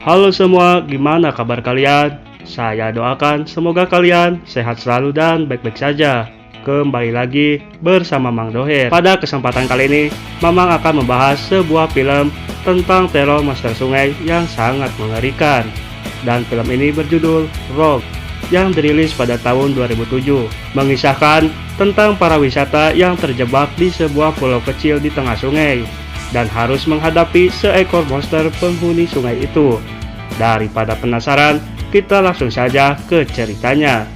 Halo semua, gimana kabar kalian? Saya doakan semoga kalian sehat selalu dan baik-baik saja. Kembali lagi bersama Mang Doher. Pada kesempatan kali ini, Mamang akan membahas sebuah film tentang teror monster sungai yang sangat mengerikan. Dan film ini berjudul Rock, yang dirilis pada tahun 2007, mengisahkan tentang para wisata yang terjebak di sebuah pulau kecil di tengah sungai dan harus menghadapi seekor monster penghuni sungai itu. Daripada penasaran, kita langsung saja ke ceritanya.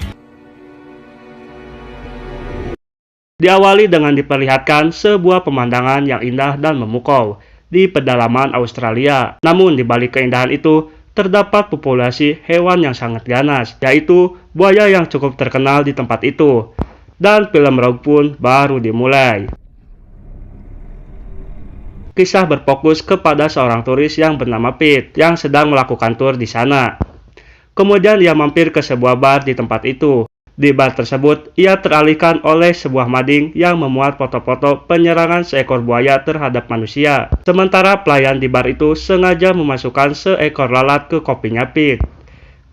Diawali dengan diperlihatkan sebuah pemandangan yang indah dan memukau di pedalaman Australia. Namun di balik keindahan itu, terdapat populasi hewan yang sangat ganas, yaitu buaya yang cukup terkenal di tempat itu. Dan film Rock pun baru dimulai. Kisah berfokus kepada seorang turis yang bernama Pete yang sedang melakukan tur di sana. Kemudian ia mampir ke sebuah bar di tempat itu. Di bar tersebut, ia teralihkan oleh sebuah mading yang memuat foto-foto penyerangan seekor buaya terhadap manusia. Sementara pelayan di bar itu sengaja memasukkan seekor lalat ke kopinya Pete.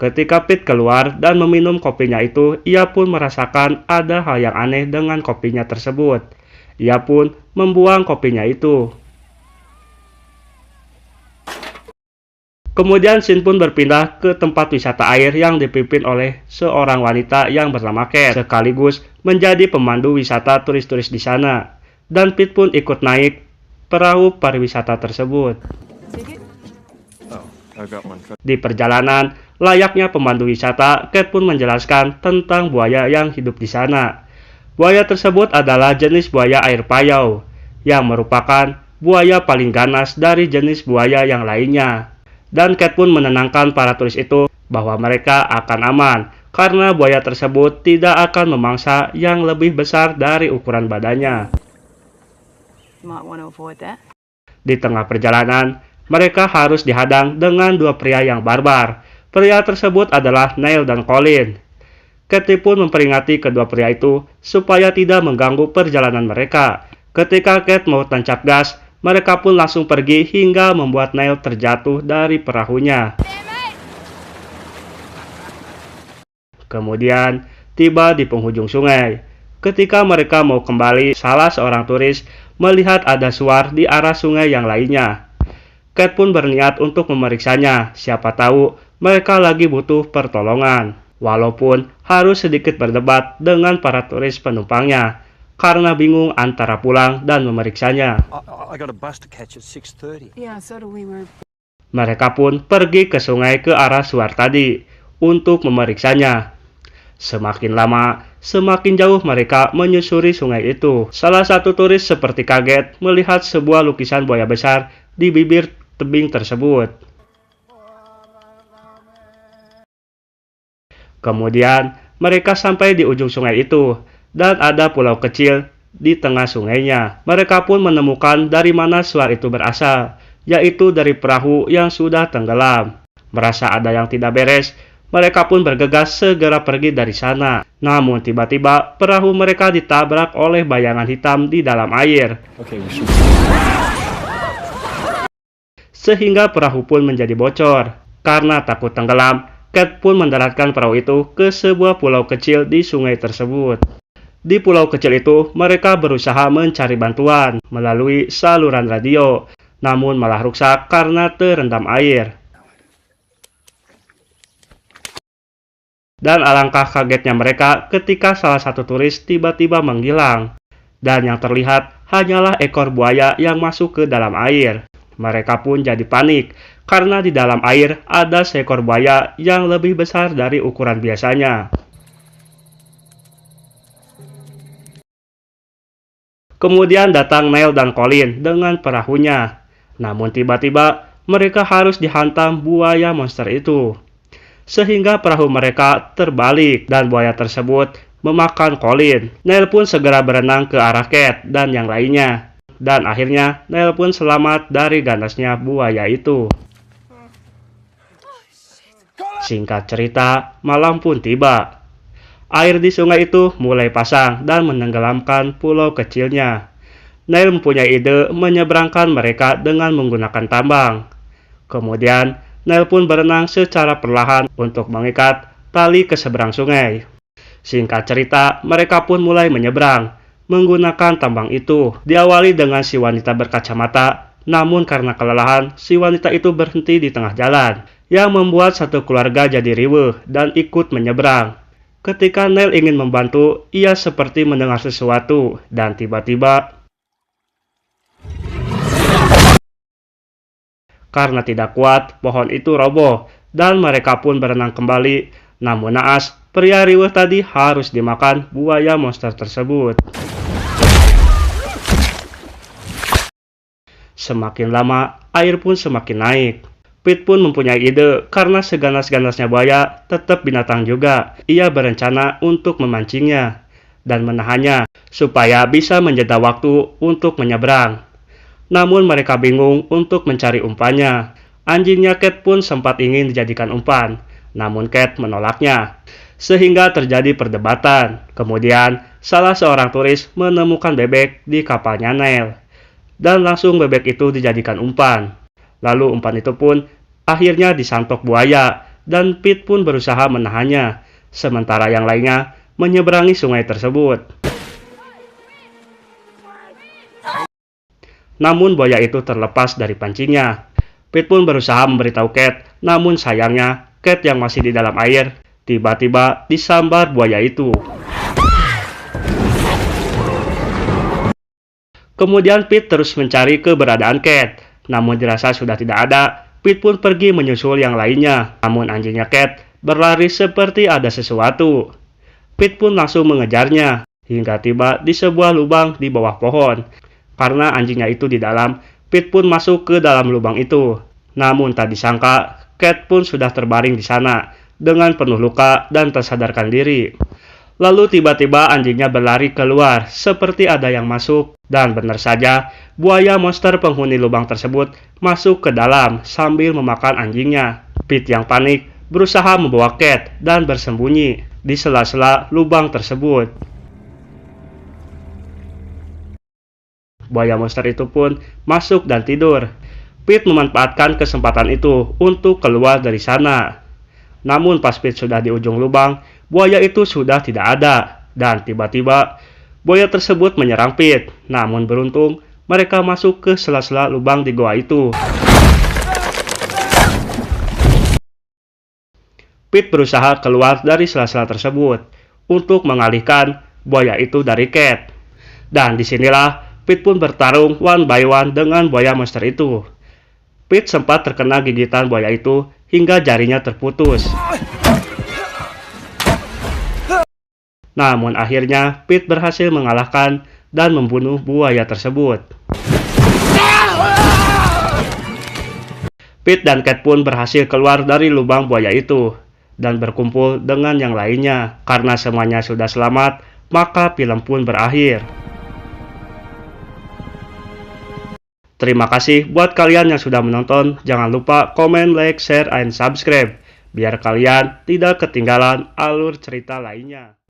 Ketika Pete keluar dan meminum kopinya itu, ia pun merasakan ada hal yang aneh dengan kopinya tersebut. Ia pun membuang kopinya itu. Kemudian scene pun berpindah ke tempat wisata air yang dipimpin oleh seorang wanita yang bernama Kate, sekaligus menjadi pemandu wisata turis-turis di sana. Dan Pete pun ikut naik perahu pariwisata tersebut. Di perjalanan, layaknya pemandu wisata, Kate pun menjelaskan tentang buaya yang hidup di sana. Buaya tersebut adalah jenis buaya air payau, yang merupakan buaya paling ganas dari jenis buaya yang lainnya. Dan Kate pun menenangkan para turis itu bahwa mereka akan aman karena buaya tersebut tidak akan memangsa yang lebih besar dari ukuran badannya. Di tengah perjalanan, mereka harus dihadang dengan dua pria yang barbar. Pria tersebut adalah Neil dan Colin. Kate pun memperingati kedua pria itu supaya tidak mengganggu perjalanan mereka. Ketika Kate mau tancap gas, mereka pun langsung pergi hingga membuat Neil terjatuh dari perahunya. Kemudian tiba di penghujung sungai. Ketika mereka mau kembali, salah seorang turis melihat ada suar di arah sungai yang lainnya. Kate pun berniat untuk memeriksanya, siapa tahu mereka lagi butuh pertolongan. Walaupun harus sedikit berdebat dengan para turis penumpangnya, karena bingung antara pulang dan memeriksanya. Mereka pun pergi ke sungai ke arah suar tadi untuk memeriksanya. Semakin lama, semakin jauh mereka menyusuri sungai itu. Salah satu turis seperti kaget melihat sebuah lukisan buaya besar di bibir tebing tersebut. Kemudian mereka sampai di ujung sungai itu. Dan ada pulau kecil di tengah sungainya. Mereka pun menemukan dari mana suara itu berasal, yaitu dari perahu yang sudah tenggelam. Merasa ada yang tidak beres, mereka pun bergegas segera pergi dari sana. Namun tiba-tiba perahu mereka ditabrak oleh bayangan hitam di dalam air. Sehingga perahu pun menjadi bocor. Karena takut tenggelam, Kate pun mendaratkan perahu itu ke sebuah pulau kecil di sungai tersebut. Di pulau kecil itu, mereka berusaha mencari bantuan melalui saluran radio, namun malah rusak karena terendam air. Dan alangkah kagetnya mereka ketika salah satu turis tiba-tiba menghilang. Dan yang terlihat hanyalah ekor buaya yang masuk ke dalam air. Mereka pun jadi panik, karena di dalam air ada seekor buaya yang lebih besar dari ukuran biasanya. Kemudian datang Neil dan Colin dengan perahunya. Namun tiba-tiba mereka harus dihantam buaya monster itu. Sehingga perahu mereka terbalik dan buaya tersebut memakan Colin. Neil pun segera berenang ke arah Kate dan yang lainnya. Dan akhirnya Neil pun selamat dari ganasnya buaya itu. Singkat cerita, malam pun tiba. Air di sungai itu mulai pasang dan menenggelamkan pulau kecilnya. Neil mempunyai ide menyeberangkan mereka dengan menggunakan tambang. Kemudian, Nel pun berenang secara perlahan untuk mengikat tali ke seberang sungai. Singkat cerita, mereka pun mulai menyeberang menggunakan tambang itu. Diawali dengan si wanita berkacamata, namun karena kelelahan, si wanita itu berhenti di tengah jalan, yang membuat satu keluarga jadi riweuh dan ikut menyeberang. Ketika Nel ingin membantu, ia seperti mendengar sesuatu, dan tiba-tiba, karena tidak kuat, pohon itu roboh, dan mereka pun berenang kembali. Namun naas, pria riweuh tadi harus dimakan buaya monster tersebut. Semakin lama, air pun semakin naik. Pete pun mempunyai ide karena seganas-ganasnya buaya tetap binatang juga. Ia berencana untuk memancingnya dan menahannya supaya bisa menjeda waktu untuk menyeberang. Namun mereka bingung untuk mencari umpannya. Anjingnya Cat pun sempat ingin dijadikan umpan, namun Cat menolaknya. Sehingga terjadi perdebatan. Kemudian, salah seorang turis menemukan bebek di kapalnya Nel. Dan langsung bebek itu dijadikan umpan. Lalu umpan itu pun akhirnya disantok buaya, dan Pete pun berusaha menahannya, sementara yang lainnya menyeberangi sungai tersebut. Namun buaya itu terlepas dari pancingnya. Pete pun berusaha memberitahu Cat, namun sayangnya Cat yang masih di dalam air tiba-tiba disambar buaya itu. Kemudian Pete terus mencari keberadaan Cat, namun dirasa sudah tidak ada. Pete pun pergi menyusul yang lainnya, namun anjingnya Cat berlari seperti ada sesuatu. Pete pun langsung mengejarnya, hingga tiba di sebuah lubang di bawah pohon. Karena anjingnya itu di dalam, Pete pun masuk ke dalam lubang itu. Namun tak disangka, Cat pun sudah terbaring di sana, dengan penuh luka dan tersadarkan diri. Lalu tiba-tiba anjingnya berlari keluar, seperti ada yang masuk. Dan benar saja, buaya monster penghuni lubang tersebut masuk ke dalam sambil memakan anjingnya. Pete yang panik berusaha membawa Cat dan bersembunyi di sela-sela lubang tersebut. Buaya monster itu pun masuk dan tidur. Pete memanfaatkan kesempatan itu untuk keluar dari sana. Namun pas Pete sudah di ujung lubang, buaya itu sudah tidak ada, dan tiba-tiba buaya tersebut menyerang Pete. Namun beruntung, mereka masuk ke sela-sela lubang di goa itu. Pete berusaha keluar dari sela-sela tersebut untuk mengalihkan buaya itu dari Cat. Dan disinilah Pete pun bertarung one by one dengan buaya monster itu. Pete sempat terkena gigitan buaya itu hingga jarinya terputus. Namun akhirnya Pete berhasil mengalahkan dan membunuh buaya tersebut. Pete dan Cat pun berhasil keluar dari lubang buaya itu dan berkumpul dengan yang lainnya. Karena semuanya sudah selamat, maka film pun berakhir. Terima kasih buat kalian yang sudah menonton. Jangan lupa komen, like, share, and subscribe biar kalian tidak ketinggalan alur cerita lainnya.